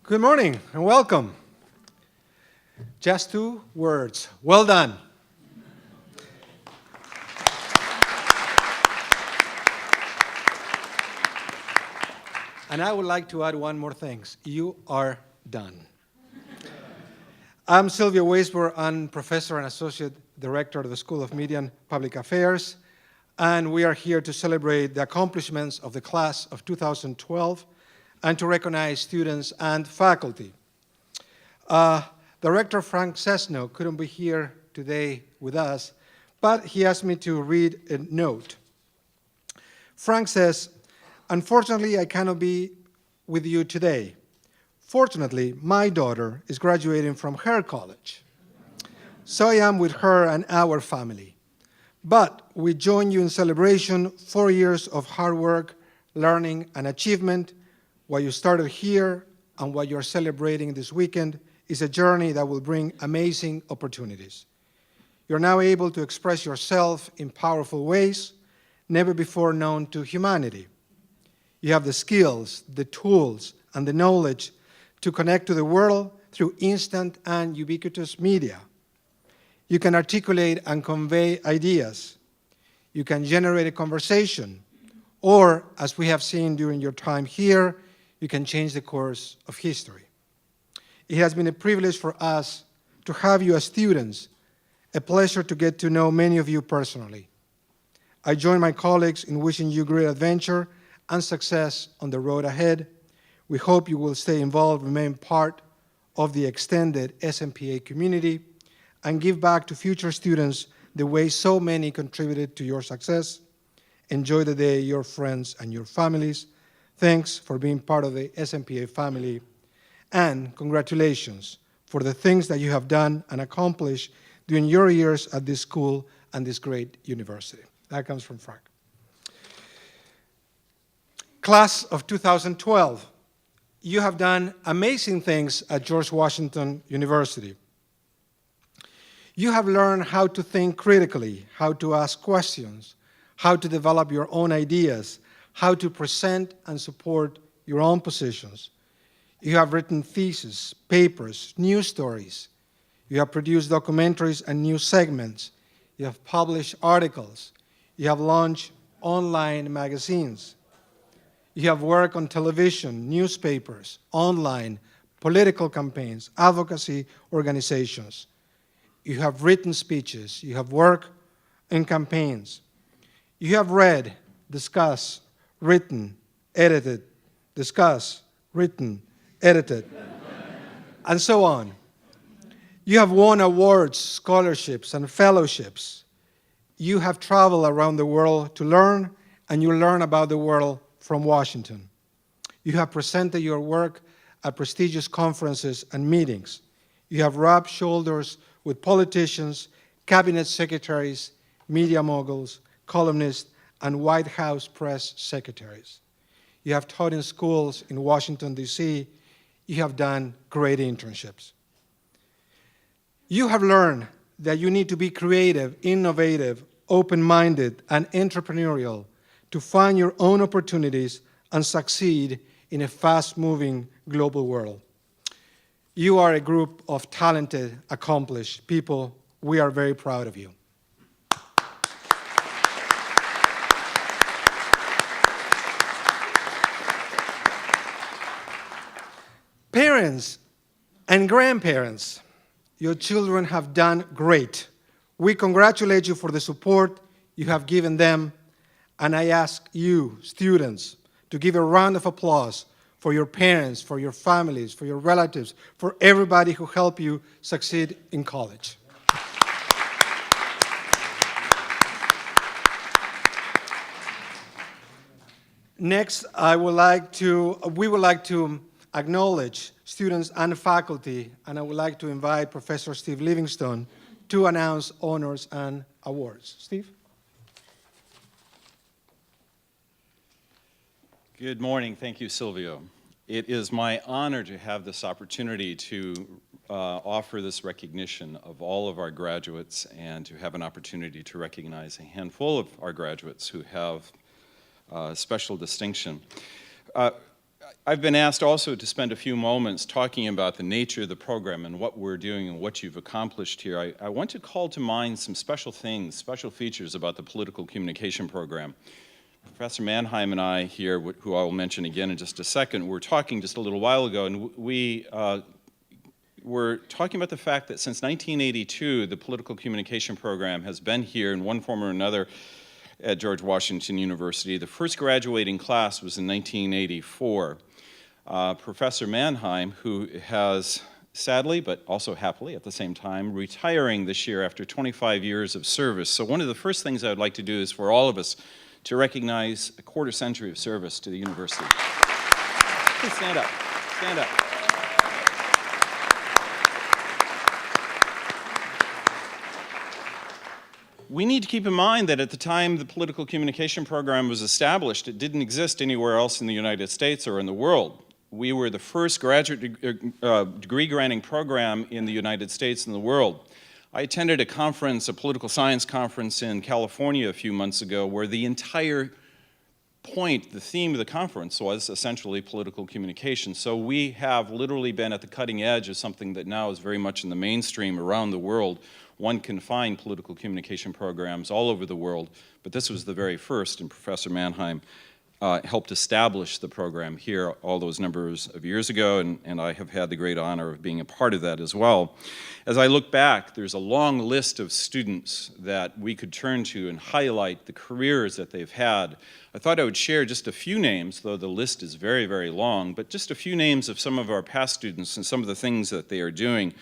Good morning and welcome. Just 2 words. Well done. And I would like to add one more thing. You are done. I'm Silvio Weisbord. I'm Professor and Associate Director of the School of Media and Public Affairs, and we are here to celebrate the accomplishments of the class of 2012 and to recognize students and faculty. Director Frank Cessno couldn't be here today with us, but he asked me to read a note. Frank says, "Unfortunately, I cannot be with you today. Fortunately, my daughter is graduating from her college. So I am with her and our family. But we join you in celebration 4 years of hard work, learning, and achievement. What you started here and what you're celebrating this weekend is a journey that will bring amazing opportunities. You're now able to express yourself in powerful ways never before known to humanity. You have the skills, the tools, and the knowledge to connect to the world through instant and ubiquitous media. You can articulate and convey ideas. You can generate a conversation, or, as we have seen during your time here, you can change the course of history. It has been a privilege for us to have you as students, a pleasure to get to know many of you personally. I join my colleagues in wishing you great adventure and success on the road ahead. We hope you will stay involved, remain part of the extended SMPA community, and give back to future students the way so many contributed to your success. Enjoy the day, your friends and your families. Thanks for being part of the SMPA family, and congratulations for the things that you have done and accomplished during your years at this school and this great university." That comes from Frank. Class of 2012, you have done amazing things at George Washington University. You have learned how to think critically, how to ask questions, how to develop your own ideas, how to present and support your own positions. You have written theses, papers, news stories. You have produced documentaries and news segments. You have published articles. You have launched online magazines. You have worked on television, newspapers, online, political campaigns, advocacy organizations. You have written speeches. You have worked in campaigns. You have read, discussed, written, edited, discussed, written, edited, and so on. You have won awards, scholarships, and fellowships. You have traveled around the world to learn, and you learn about the world from Washington. You have presented your work at prestigious conferences and meetings. You have rubbed shoulders with politicians, cabinet secretaries, media moguls, columnists, and White House press secretaries. You have taught in schools in Washington, D.C. You have done great internships. You have learned that you need to be creative, innovative, open-minded, and entrepreneurial to find your own opportunities and succeed in a fast-moving global world. You are a group of talented, accomplished people. We are very proud of you. Parents and grandparents, your children have done great. We congratulate you for the support you have given them, and I ask you, students, to give a round of applause for your parents, for your families, for your relatives, for everybody who helped you succeed in college. Next, we would like to acknowledge students and faculty, and I would like to invite Professor Steve Livingstone to announce honors and awards. Steve? Good morning. Thank you, Silvio. It is my honor to have this opportunity to offer this recognition of all of our graduates and to have an opportunity to recognize a handful of our graduates who have special distinction. I've been asked also to spend a few moments talking about the nature of the program and what we're doing and what you've accomplished here. I want to call to mind some special things, special features about the political communication program. Professor Mannheim and I here, who I will mention again in just a second, were talking just a little while ago, and we were talking about the fact that since 1982, the political communication program has been here in one form or another at George Washington University. The first graduating class was in 1984. Professor Mannheim, who has sadly, but also happily at the same time, retiring this year after 25 years of service. So one of the first things I would like to do is for all of us to recognize a quarter century of service to the university. Please stand up, stand up. We need to keep in mind that at the time the political communication program was established, it didn't exist anywhere else in the United States or in the world. We were the first graduate degree granting program in the United States and the world. I attended a conference, a political science conference in California a few months ago, where the entire point, the theme of the conference was essentially political communication. So we have literally been at the cutting edge of something that now is very much in the mainstream around the world. One can find political communication programs all over the world, but this was the very first, and Professor Mannheim helped establish the program here all those numbers of years ago, and I have had the great honor of being a part of that as well. As I look back, there's a long list of students that we could turn to and highlight the careers that they've had. I thought I would share just a few names, though the list is very, very long, but just a few names of some of our past students and some of the things that they are doing.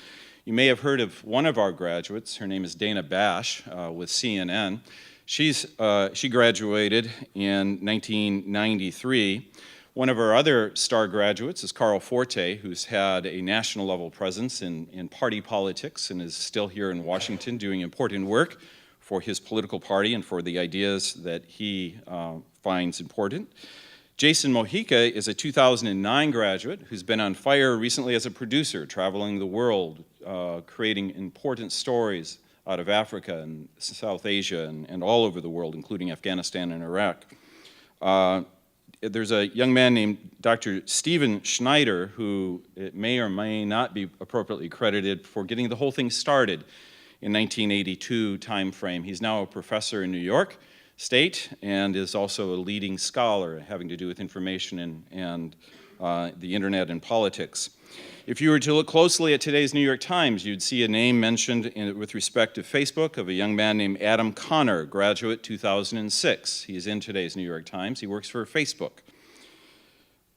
You may have heard of one of our graduates. Her name is Dana Bash with CNN. She graduated in 1993. One of our other star graduates is Carl Forte, who's had a national level presence in party politics and is still here in Washington doing important work for his political party and for the ideas that he finds important. Jason Mojica is a 2009 graduate who's been on fire recently as a producer, traveling the world, creating important stories out of Africa and South Asia and all over the world, including Afghanistan and Iraq. There's a young man named Dr. Stephen Schneider, who it may or may not be appropriately credited for getting the whole thing started in 1982 timeframe. He's now a professor in New York State and is also a leading scholar having to do with information and the internet and politics. If you were to look closely at today's New York Times, you'd see a name mentioned with respect to Facebook of a young man named Adam Connor, graduate 2006. He's in today's New York Times. He works for Facebook.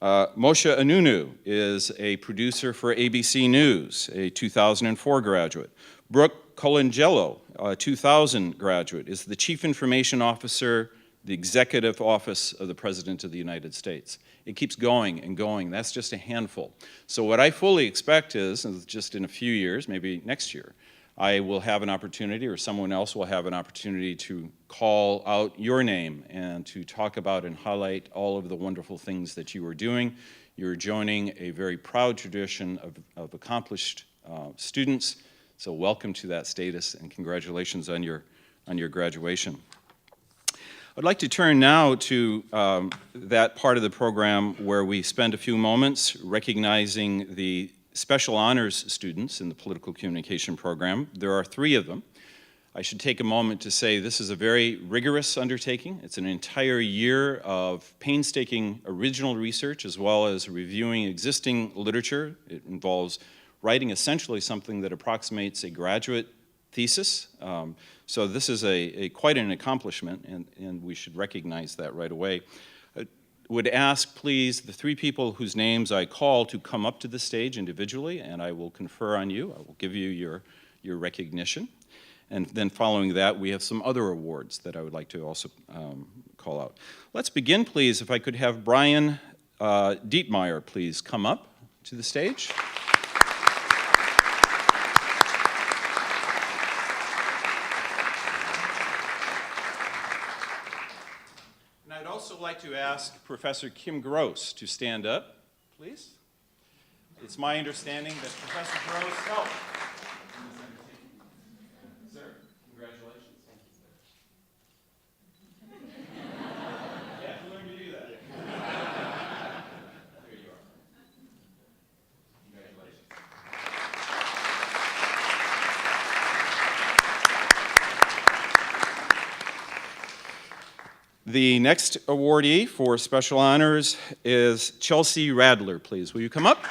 Moshe Anunu is a producer for ABC News, a 2004 graduate. Brooke Colangelo, a 2000 graduate, is the Chief Information Officer, the Executive Office of the President of the United States. It keeps going and going. That's just a handful. So what I fully expect is, just in a few years, maybe next year, I will have an opportunity, or someone else will have an opportunity to call out your name and to talk about and highlight all of the wonderful things that you are doing. You're joining a very proud tradition of accomplished students. So welcome to that status and congratulations on your graduation. I'd like to turn now to that part of the program where we spend a few moments recognizing the special honors students in the political communication program. There are 3 of them. I should take a moment to say this is a very rigorous undertaking. It's an entire year of painstaking original research as well as reviewing existing literature. It involves writing essentially something that approximates a graduate thesis. So this is quite an accomplishment, and we should recognize that right away. I would ask, please, the 3 people whose names I call to come up to the stage individually, and I will confer on you. I will give you your recognition. And then following that, we have some other awards that I would like to also call out. Let's begin, please. If I could have Brian Dietmeyer, please, come up to the stage. I'd also like to ask Professor Kim Gross to stand up, please. It's my understanding that Professor Gross helped. Sir, congratulations. Yeah, you learned to do that. There you The next awardee for special honors is Chelsea Radler, please. Will you come up?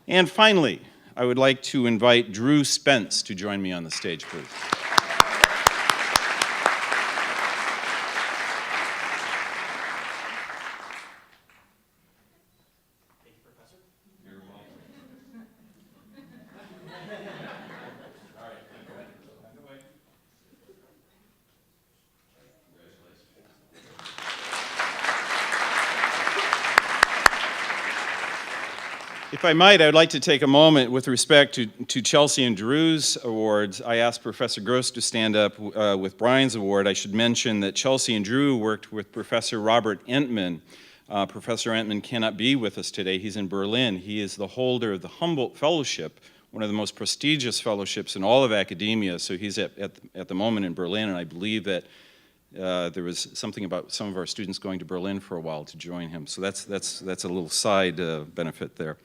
And finally, I would like to invite Drew Spence to join me on the stage, please. Thank you, Professor. You're welcome. All right, go ahead. If I might, I would like to take a moment with respect to Chelsea and Drew's awards. I asked Professor Gross to stand up with Brian's award. I should mention that Chelsea and Drew worked with Professor Robert Entman. Professor Entman cannot be with us today. He's in Berlin. He is the holder of the Humboldt Fellowship, one of the most prestigious fellowships in all of academia. So he's at the moment in Berlin, and I believe that there was something about some of our students going to Berlin for a while to join him. So that's a little side benefit there.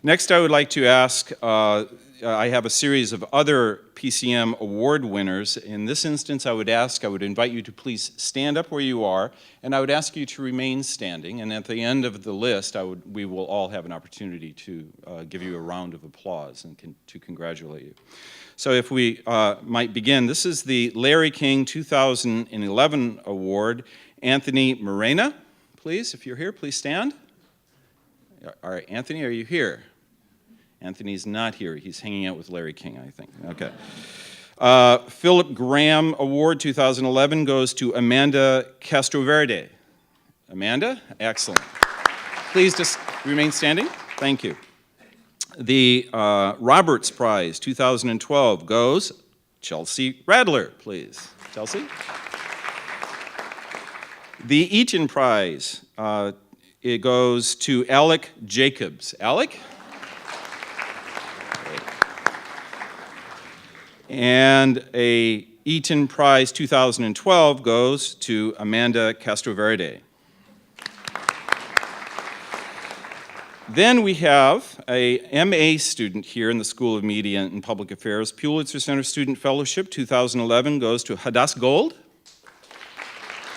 Next, I would like to ask, I have a series of other PCM award winners. In this instance, I would invite you to please stand up where you are, and I would ask you to remain standing. And at the end of the list, we will all have an opportunity to give you a round of applause and to congratulate you. So if we might begin, this is the Larry King 2011 award. Anthony Morena, please, if you're here, please stand. All right, Anthony, are you here? Anthony's not here. He's hanging out with Larry King, I think. Okay. Philip Graham Award 2011 goes to Amanda Castroverde. Amanda? Excellent. Please just remain standing. Thank you. The Roberts Prize 2012 goes Chelsea Radler, please. Chelsea? The Eaton Prize, it goes to Alec Jacobs. Alec? And a Eaton Prize 2012 goes to Amanda Castroverde. Then we have a MA student here in the School of Media and Public Affairs. Pulitzer Center Student Fellowship 2011 goes to Hadass Gold.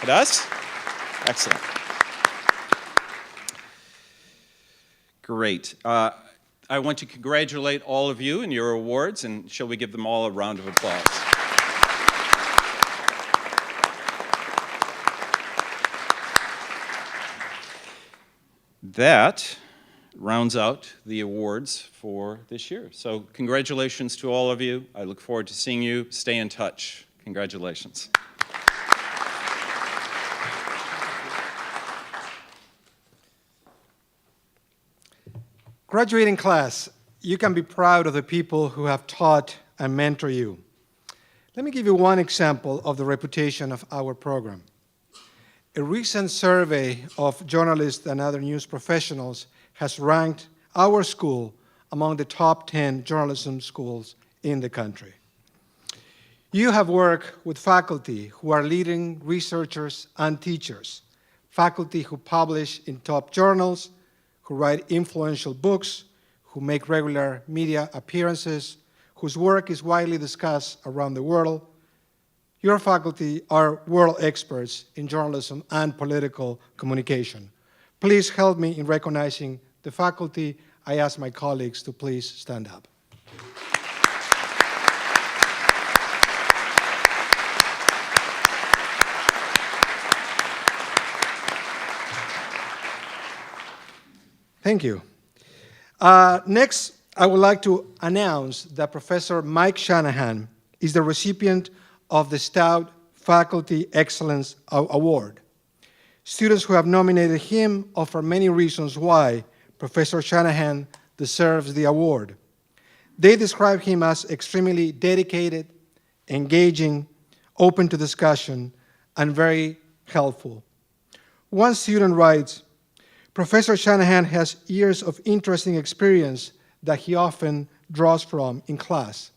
Hadass? Excellent. Great. I want to congratulate all of you and your awards, and shall we give them all a round of applause? That rounds out the awards for this year. So congratulations to all of you. I look forward to seeing you. Stay in touch. Congratulations. Graduating class, you can be proud of the people who have taught and mentored you. Let me give you one example of the reputation of our program. A recent survey of journalists and other news professionals has ranked our school among the top 10 journalism schools in the country. You have worked with faculty who are leading researchers and teachers, faculty who publish in top journals, who write influential books, who make regular media appearances, whose work is widely discussed around the world. Your faculty are world experts in journalism and political communication. Please help me in recognizing the faculty. I ask my colleagues to please stand up. Thank you. Next, I would like to announce that Professor Mike Shanahan is the recipient of the Stout Faculty Excellence Award. Students who have nominated him offer many reasons why Professor Shanahan deserves the award. They describe him as extremely dedicated, engaging, open to discussion, and very helpful. One student writes, "Professor Shanahan has years of interesting experience that he often draws from in class.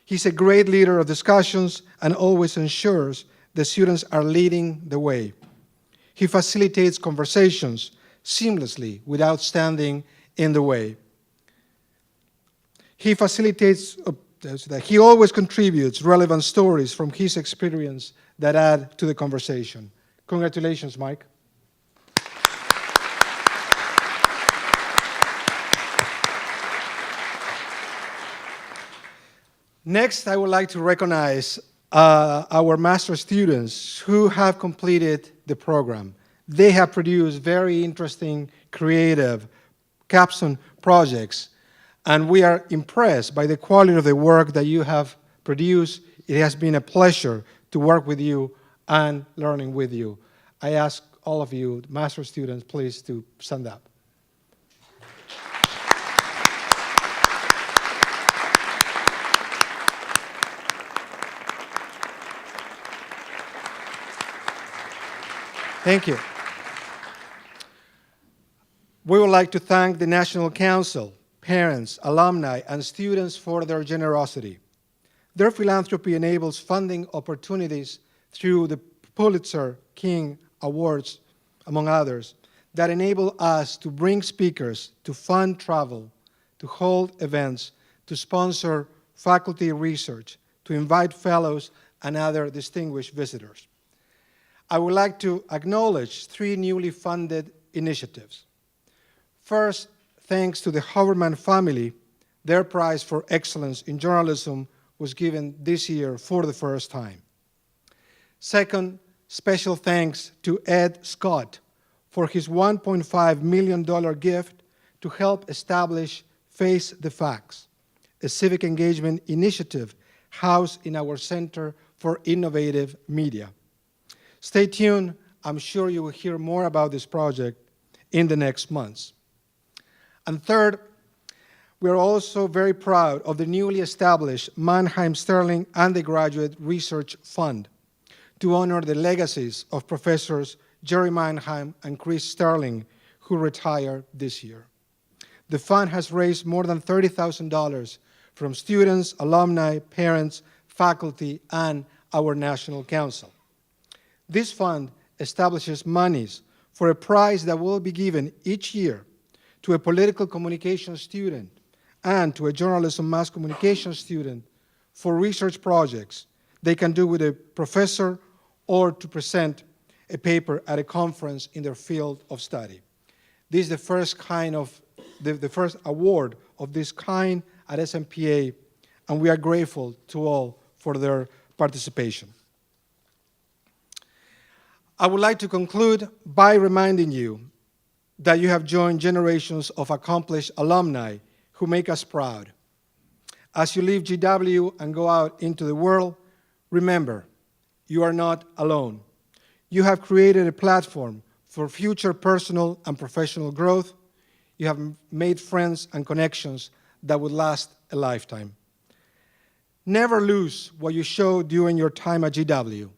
He's a great leader of discussions and always ensures the students are leading the way. He facilitates conversations seamlessly without standing in the way. He always contributes relevant stories from his experience that add to the conversation. Congratulations, Mike. Next, I would like to recognize our master students who have completed the program. They have produced very interesting, creative capstone projects, and we are impressed by the quality of the work that you have produced. It has been a pleasure to work with you and learning with you. I ask all of you, master students, please to stand up. Thank you. We would like to thank the National Council, parents, alumni, and students for their generosity. Their philanthropy enables funding opportunities through the Pulitzer King Awards, among others, that enable us to bring speakers, to fund travel, to hold events, to sponsor faculty research, to invite fellows and other distinguished visitors. I would like to acknowledge 3 newly funded initiatives. First, thanks to the Haberman family, their prize for excellence in journalism was given this year for the first time. Second, special thanks to Ed Scott for his $1.5 million gift to help establish Face the Facts, a civic engagement initiative housed in our Center for Innovative Media. Stay tuned. I'm sure you will hear more about this project in the next months. And third, we are also very proud of the newly established Mannheim Sterling Undergraduate Research Fund to honor the legacies of Professors Jerry Mannheim and Chris Sterling, who retired this year. The fund has raised more than $30,000 from students, alumni, parents, faculty, and our National Council. This fund establishes monies for a prize that will be given each year to a political communication student and to a journalism mass communication student for research projects they can do with a professor or to present a paper at a conference in their field of study. This is the first the first award of this kind at SMPA, and we are grateful to all for their participation. I would like to conclude by reminding you that you have joined generations of accomplished alumni who make us proud. As you leave GW and go out into the world, remember, you are not alone. You have created a platform for future personal and professional growth. You have made friends and connections that would last a lifetime. Never lose what you showed during your time at GW,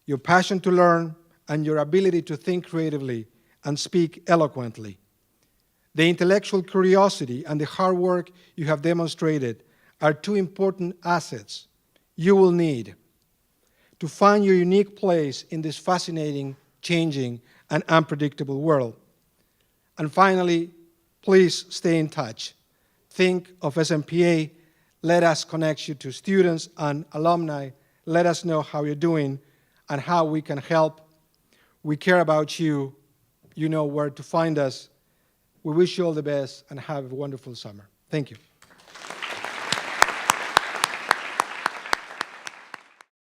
your passion to learn, and your ability to think creatively and speak eloquently. The intellectual curiosity and the hard work you have demonstrated are 2 important assets you will need to find your unique place in this fascinating, changing, and unpredictable world. And finally, please stay in touch. Think of SMPA. Let us connect you to students and alumni. Let us know how you're doing and how we can help. We care about you. You know where to find us. We wish you all the best and have a wonderful summer. Thank you.